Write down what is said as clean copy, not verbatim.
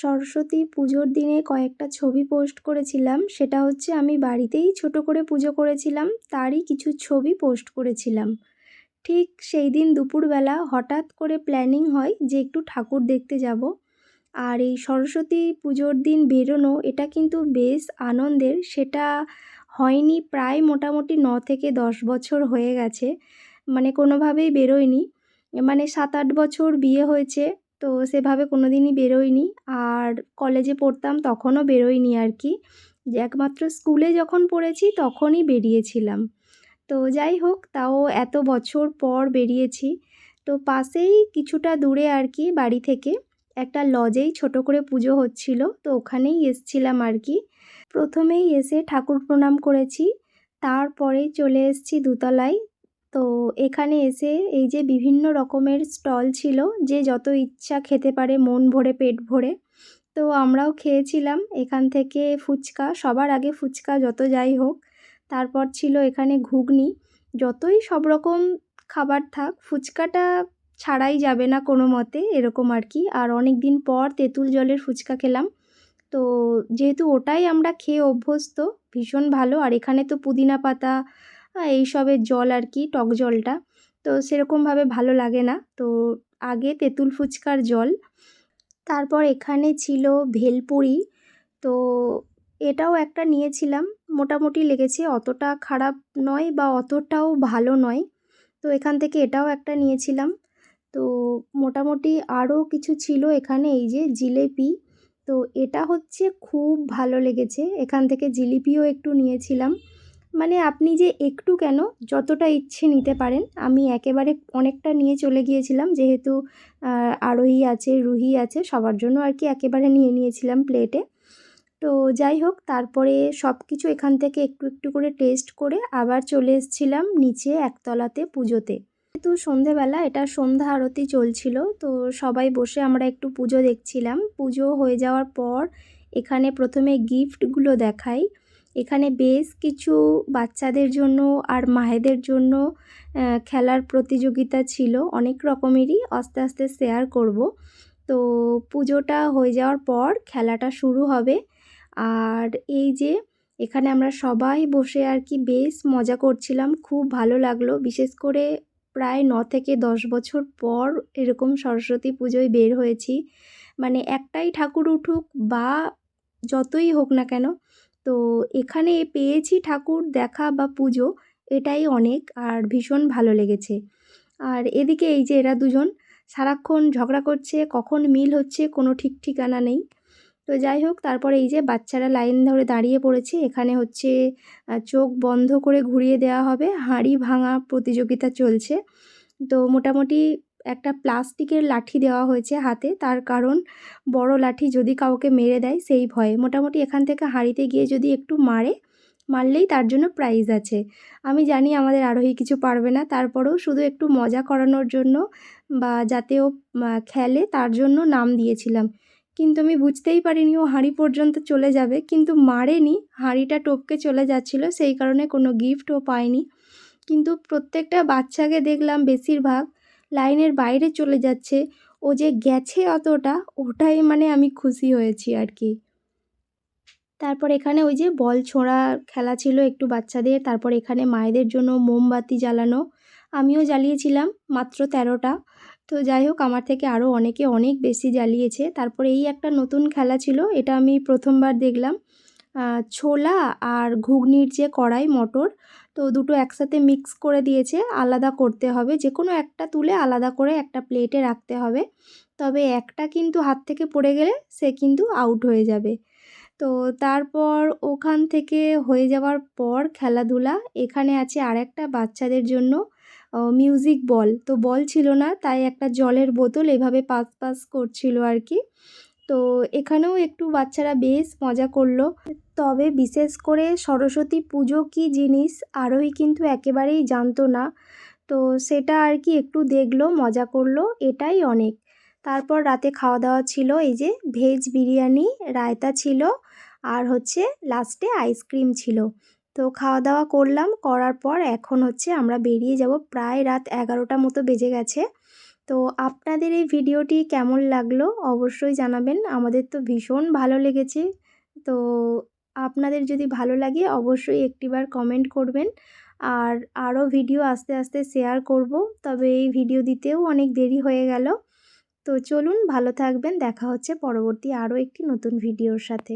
সরস্বতী পুজোর দিনে কয়েকটা ছবি পোস্ট করেছিলাম। সেটা হচ্ছে আমি বাড়িতেই ছোট করে পুজো করেছিলাম, তারই কিছু ছবি পোস্ট করেছিলাম। ঠিক সেই দিন দুপুরবেলা হঠাৎ করে প্ল্যানিং হয় যে একটু ঠাকুর দেখতে যাব। আর এই সরস্বতী পুজোর দিন বেরোনো এটা কিন্তু বেশ আনন্দের। সেটা হয়নি প্রায় মোটামুটি 9 থেকে 10 বছর হয়ে গেছে। মানে কোনোভাবেই বেরোইনি। মানে 7-8 বছর বিয়ে হয়েছে, তো সেভাবে কোনো দিনই বেরোইনি। আর কলেজে পড়তাম তখনও বেরোইনি আর কি। যে একমাত্র স্কুলে যখন পড়েছি তখনই বেরিয়েছিলাম। তো যাই হোক, তাও এত বছর পর বেরিয়েছি। তো পাশেই কিছুটা দূরে আর কি বাড়ি থেকে একটা লজেই ছোট করে পুজো হচ্ছিল, তো ওখানেই এসছিলাম আর কি। প্রথমেই এসে ঠাকুর প্রণাম করেছি, তারপরে চলে এসেছি দোতলায়। তো এখানে এসে এই যে বিভিন্ন রকমের স্টল ছিল, যে যত ইচ্ছা খেতে পারে মন ভরে পেট ভরে। তো আমরাও খেয়েছিলাম এখান থেকে ফুচকা, সবার আগে ফুচকা যত যাই হোক। তারপর ছিল এখানে ঘুগনি। যতই সব রকম খাবার থাক, ফুচকাটা ছাড়াই যাবে না কোনো মতে, এরকম আর কি। আর অনেক দিন পর তেঁতুল জলের ফুচকা খেলাম। তো যেহেতু ওটাই আমরা খেয়ে অভ্যস্ত, ভীষণ ভালো। আর এখানে তো পুদিনা পাতা এইসবের জল আর কি, টক জলটা তো সেরকমভাবে ভালো লাগে না। তো আগে তেঁতুল ফুচকার জল। তারপর এখানে ছিল ভেলপুরি। তো এটাও একটা নিয়েছিলাম, মোটামুটি লেগেছে, অতটা খারাপ নয় বা অতটাও ভালো নয়। তো এখান থেকে এটাও একটা নিয়েছিলাম। তো মোটামুটি আরও কিছু ছিল এখানে, এই যে জিলেপি। তো এটা হচ্ছে খুব ভালো লেগেছে, এখান থেকে জিলিপিও একটু নিয়েছিলাম। মানে আপনি যে একটু কেন, যতটা ইচ্ছে নিতে পারেন। আমি একেবারে অনেকটা নিয়ে চলে গিয়েছিলাম, যেহেতু আরোহী আছে, রুহি আছে, সবার জন্য আর কি একেবারে নিয়ে নিয়েছিলাম প্লেটে। তো যাই হোক, তারপরে সব কিছু এখান থেকে একটু একটু করে টেস্ট করে আবার চলে এসেছিলাম নিচে একতলাতে পুজোতে। যেহেতু সন্ধেবেলা, এটা সন্ধ্যা আরতি চলছিল, তো সবাই বসে আমরা একটু পুজো দেখছিলাম। পুজো হয়ে যাওয়ার পর এখানে প্রথমে গিফটগুলো দেখাই। এখানে বেশ কিছু বাচ্চাদের জন্য আর মায়েদের জন্য খেলার প্রতিযোগিতা ছিল, অনেক রকমেরই, আস্তে আস্তে শেয়ার করব। তো পুজোটা হয়ে যাওয়ার পর খেলাটা শুরু হবে। আর এই যে এখানে আমরা সবাই বসে আর কি বেশ মজা করছিলাম, খুব ভালো লাগলো। বিশেষ করে প্রায় 9 থেকে 10 বছর পর এরকম সরস্বতী পুজোয় বের হয়েছি। মানে একটাই ঠাকুর উঠুক বা যতই হোক না কেন, তো এখানে পেয়েছি ঠাকুর দেখা বা পুজো, এটাই অনেক। আর ভীষণ ভালো লেগেছে। আর এদিকে এই যে এরা দুজন সারাক্ষণ ঝগড়া করছে, কখন মিল হচ্ছে কোনো ঠিক ঠিকানা নেই। তো যাই হোক, তারপরে এই যে বাচ্চারা লাইন ধরে দাঁড়িয়ে পড়েছে। এখানে হচ্ছে চোখ বন্ধ করে ঘুরিয়ে দেওয়া হবে, হাঁড়ি ভাঙা প্রতিযোগিতা চলছে। তো মোটামুটি একটা প্লাস্টিকের লাঠি দেওয়া হয়েছে হাতে, তার কারণ বড় লাঠি যদি কাউকে মেরে দেয় সেই ভয়ে। মোটামুটি এখান থেকে হাঁড়িতে গিয়ে যদি একটু মারলেই তার জন্য প্রাইজ আছে। আমি জানি আমাদের আরোহী কিছু পারবে না, তারপরেও শুধু একটু মজা করানোর জন্য বা যাতে ও খেলে তার জন্য নাম দিয়েছিলাম। কিন্তু আমি বুঝতেই পারিনি ও হাঁড়ি পর্যন্ত চলে যাবে, কিন্তু মারেনি, হাঁড়িটা টপকে চলে যাচ্ছিলো, সেই কারণে কোনো গিফটও পায়নি। কিন্তু প্রত্যেকটা বাচ্চাকে দেখলাম বেশিরভাগ লাইনের বাইরে চলে যাচ্ছে। ও যে গেছে অতটা, ওটাই মানে আমি খুশি হয়েছি আর কি। তারপর এখানে ওই যে বল ছোঁড়া খেলা ছিল একটু বাচ্চাদের। তারপর এখানে মায়েদের জন্য মোমবাতি জ্বালানো, আমিও জ্বালিয়েছিলাম মাত্র 13টা। তো যাই হোক, আমার থেকে আরও অনেকে অনেক বেশি জ্বালিয়েছে। তারপরে এই একটা নতুন খেলা ছিল, এটা আমি প্রথমবার দেখলাম। ছোলা আর ঘুগনির যে কড়াই মটর, তো দুটো একসাথে মিক্স করে দিয়েছে, আলাদা করতে হবে, যে কোনো একটা তুলে আলাদা করে একটা প্লেটে রাখতে হবে। তবে একটা কিন্তু হাত থেকে পড়ে গেলে সে কিন্তু আউট হয়ে যাবে। তো তারপর ওখান থেকে হয়ে যাওয়ার পর খেলাধুলা, এখানে আছে আরেকটা বাচ্চাদের জন্য মিউজিক বল। তো বল ছিল না, তাই একটা জলের বোতল এভাবে পাস পাস করছিল আর কি। তো এখানেও একটু বাচ্চারা বেশ মজা করলো। তবে বিশেষ করে সরস্বতী পুজো কী জিনিস আরোহী কিন্তু একেবারেই জানতো না। তো সেটা আর কি একটু দেখলো, মজা করলো, এটাই অনেক। তারপর রাতে খাওয়া দাওয়া ছিল, এই যে ভেজ বিরিয়ানি, রায়তা ছিল, আর হচ্ছে লাস্টে আইসক্রিম ছিল। তো খাওয়া দাওয়া করলাম, করার পর এখন হচ্ছে আমরা বেরিয়ে যাব, প্রায় রাত 11টা মতো বেজে গেছে। তো আপনাদের এই ভিডিওটি কেমন লাগলো অবশ্যই জানাবেন। আমাদের তো ভীষণ ভালো লেগেছে। তো আপনাদের যদি ভালো লাগে অবশ্যই একটিবার কমেন্ট করবেন। আর আরও ভিডিও আস্তে আস্তে শেয়ার করব, তবে এই ভিডিও দিতেও অনেক দেরি হয়ে গেল। তো চলুন, ভালো থাকবেন। দেখা হচ্ছে পরবর্তী আরও একটি নতুন ভিডিওর সাথে।